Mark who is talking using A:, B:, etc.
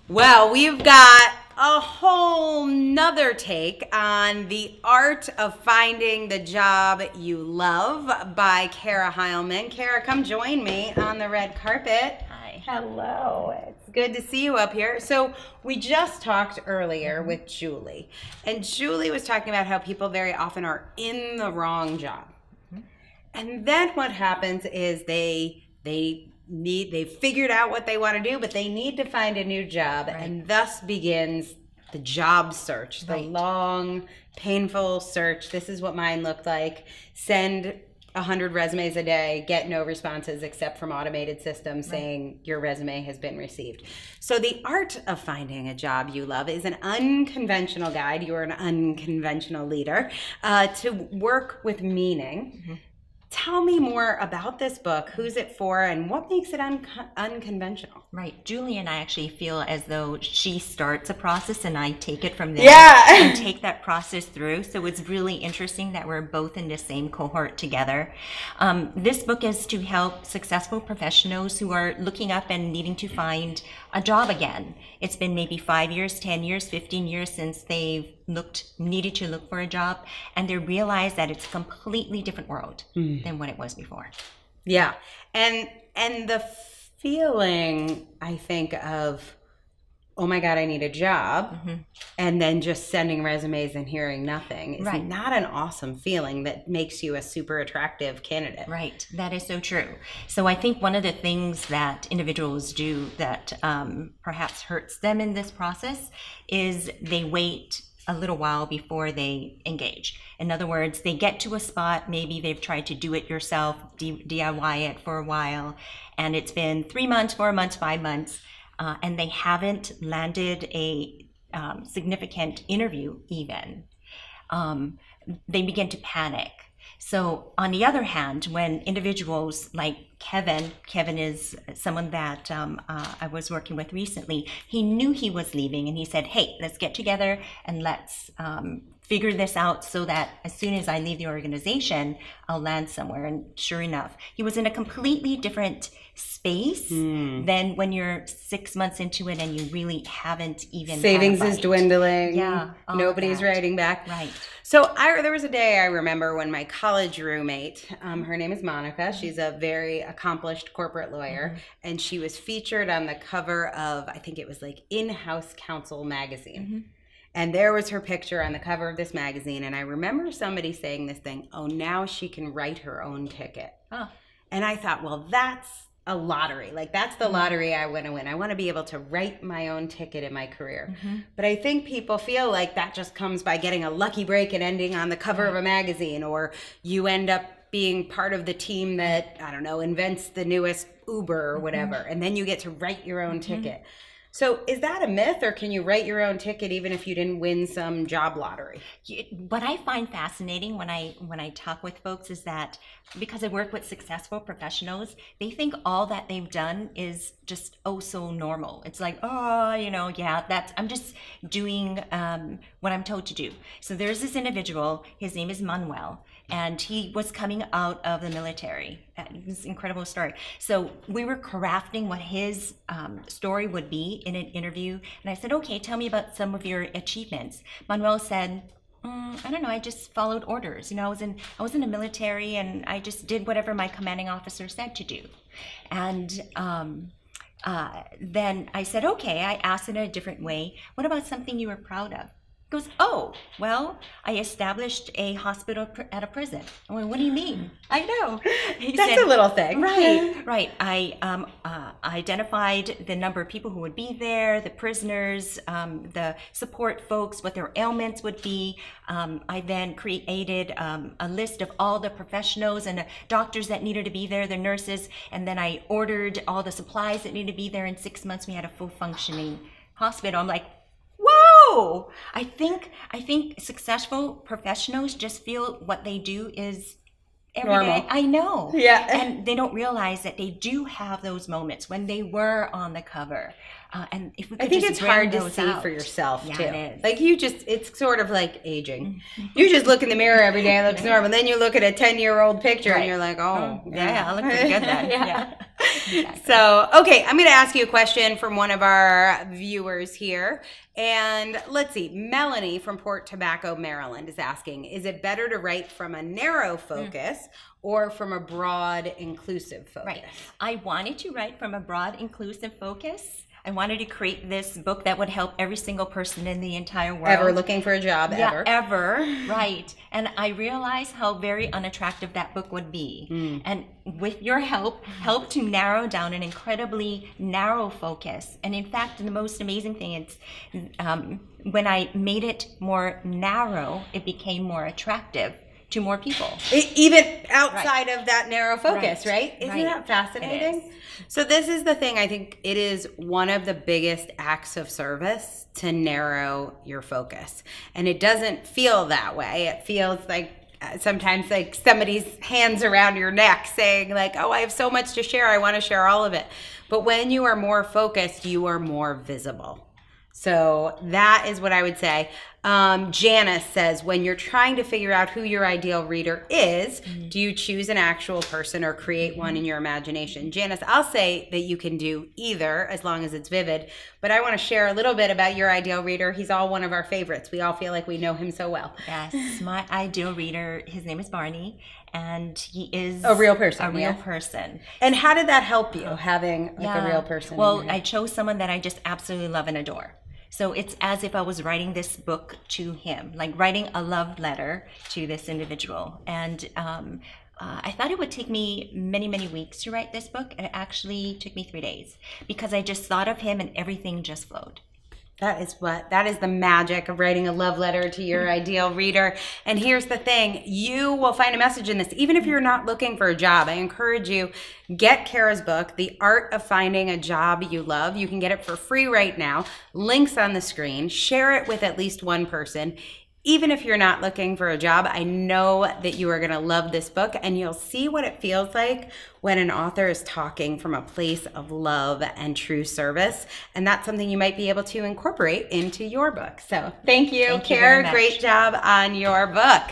A: Well, we've got a whole nother take on The Art of Finding the Job You Love by Cara Heilmann. Cara, come join me on the red carpet.
B: Hi.
A: Hello. It's good to see you up here. So we just talked earlier with Julie, and Julie was talking about how people very often are in the wrong job. And then what happens is they figured out what they want to do, but they need to find a new job. Right. And thus begins the job search, the long, painful search. This is what mine looked like. Send 100 resumes a day, get no responses except from automated systems saying your resume has been received. So The Art of Finding a Job You Love is an unconventional guide. You're an unconventional leader to work with meaning. Mm-hmm. Tell me more about this book. Who's it for, and what makes it unconventional?
B: Right. Julie and I actually feel as though she starts a process and I take it from there.
A: Yeah.
B: And take that process through. So it's really interesting that we're both in the same cohort together. This book is to help successful professionals who are looking up and needing to find a job again. It's been maybe 5 years, 10 years, 15 years since they've needed to look for a job, and they realize that it's a completely different world than what it was before.
A: Yeah. And the feeling, I think, of, oh my God, I need a job, and then just sending resumes and hearing nothing is not an awesome feeling that makes you a super attractive candidate.
B: Right. That is so true. So I think one of the things that individuals do that perhaps hurts them in this process is they wait a little while before they engage. In other words, they get to a spot, maybe they've tried to do it yourself, DIY it for a while, and it's been 3 months, 4 months, 5 months, and they haven't landed a significant interview even. They begin to panic. So on the other hand, when individuals like Kevin is someone that I was working with recently, he knew he was leaving and he said, hey, let's get together and let's figure this out so that as soon as I leave the organization, I'll land somewhere. And sure enough, he was in a completely different space than when you're 6 months into it and you really haven't even
A: savings is dwindling.
B: Yeah,
A: nobody's writing back.
B: Right.
A: So there was a day I remember when my college roommate, her name is Monica, she's a very accomplished corporate lawyer, and she was featured on the cover of, I think it was like In-House Counsel magazine. And there was her picture on the cover of this magazine, and I remember somebody saying this thing, oh, now she can write her own ticket. Oh. And I thought, well, that's a lottery. Like, that's the lottery I want to win. I want to be able to write my own ticket in my career. But I think people feel like that just comes by getting a lucky break and ending on the cover of a magazine, or you end up being part of the team that, I don't know, invents the newest Uber or whatever, and then you get to write your own ticket. So is that a myth, or can you write your own ticket even if you didn't win some job lottery?
B: What I find fascinating when I talk with folks is that because I work with successful professionals, they think all that they've done is just so normal. It's like, I'm just doing what I'm told to do. So there's this individual, his name is Manuel, and he was coming out of the military. This incredible story. So we were crafting what his story would be in an interview, and I said, okay, tell me about some of your achievements. Manuel said, I don't know, I just followed orders. I was in the military, and I just did whatever my commanding officer said to do. And then I said, okay, I asked in a different way, what about something you were proud of? He goes, oh, well, I established a hospital at a prison. I went, what do you mean? I know.
A: That's a little thing.
B: Right. I identified the number of people who would be there, the prisoners, the support folks, what their ailments would be. I then created a list of all the professionals and the doctors that needed to be there, the nurses, and then I ordered all the supplies that needed to be there. In 6 months, we had a full functioning hospital. I'm like, whoa! I think successful professionals just feel what they do is every day. I know.
A: Yeah.
B: And they don't realize that they do have those moments when they were on the cover. And if we could
A: I think
B: just
A: it's hard to
B: those
A: see
B: out.
A: for yourself,
B: Yeah,
A: too.
B: it is.
A: Like, it's sort of like aging. You just look in the mirror every day, it looks normal. Then you look at a 10-year-old picture and you're like, oh,
B: yeah, I look pretty good then. Yeah. Exactly.
A: So, okay, I'm going to ask you a question from one of our viewers here. And let's see, Melanie from Port Tobacco, Maryland is asking, is it better to write from a narrow focus or from a broad, inclusive focus?
B: Right. I wanted to write from a broad, inclusive focus. I wanted to create this book that would help every single person in the entire world.
A: Ever looking for a job,
B: Yeah,
A: ever.
B: ever. Right. And I realized how very unattractive that book would be. And with your help to narrow down an incredibly narrow focus. And in fact, the most amazing thing is when I made it more narrow, it became more attractive to more people.
A: Even outside of that narrow focus, right? Isn't
B: Right.
A: that fascinating?
B: It is.
A: So this is the thing. I think it is one of the biggest acts of service to narrow your focus. And it doesn't feel that way. It feels like sometimes like somebody's hands around your neck saying like, oh, I have so much to share. I want to share all of it. But when you are more focused, you are more visible. So that is what I would say. Janice says, when you're trying to figure out who your ideal reader is, do you choose an actual person or create one in your imagination? Janice, I'll say that you can do either as long as it's vivid, but I want to share a little bit about your ideal reader. He's all one of our favorites. We all feel like we know him so well.
B: Yes, my ideal reader, his name is Barney, and he is
A: A real person.
B: A real person.
A: And how did that help you, having like a real person?
B: Well, I chose someone that I just absolutely love and adore. So it's as if I was writing this book to him, like writing a love letter to this individual. And I thought it would take me many, many weeks to write this book. And it actually took me 3 days because I just thought of him and everything just flowed.
A: That is the magic of writing a love letter to your ideal reader. And here's the thing, you will find a message in this, even if you're not looking for a job. I encourage you, get Cara's book, The Art of Finding a Job You Love. You can get it for free right now. Links on the screen. Share it with at least one person. Even if you're not looking for a job, I know that you are going to love this book, and you'll see what it feels like when an author is talking from a place of love and true service. And that's something you might be able to incorporate into your book. So thank you,
B: Thank you
A: Cara.
B: very much.
A: Great job on your book.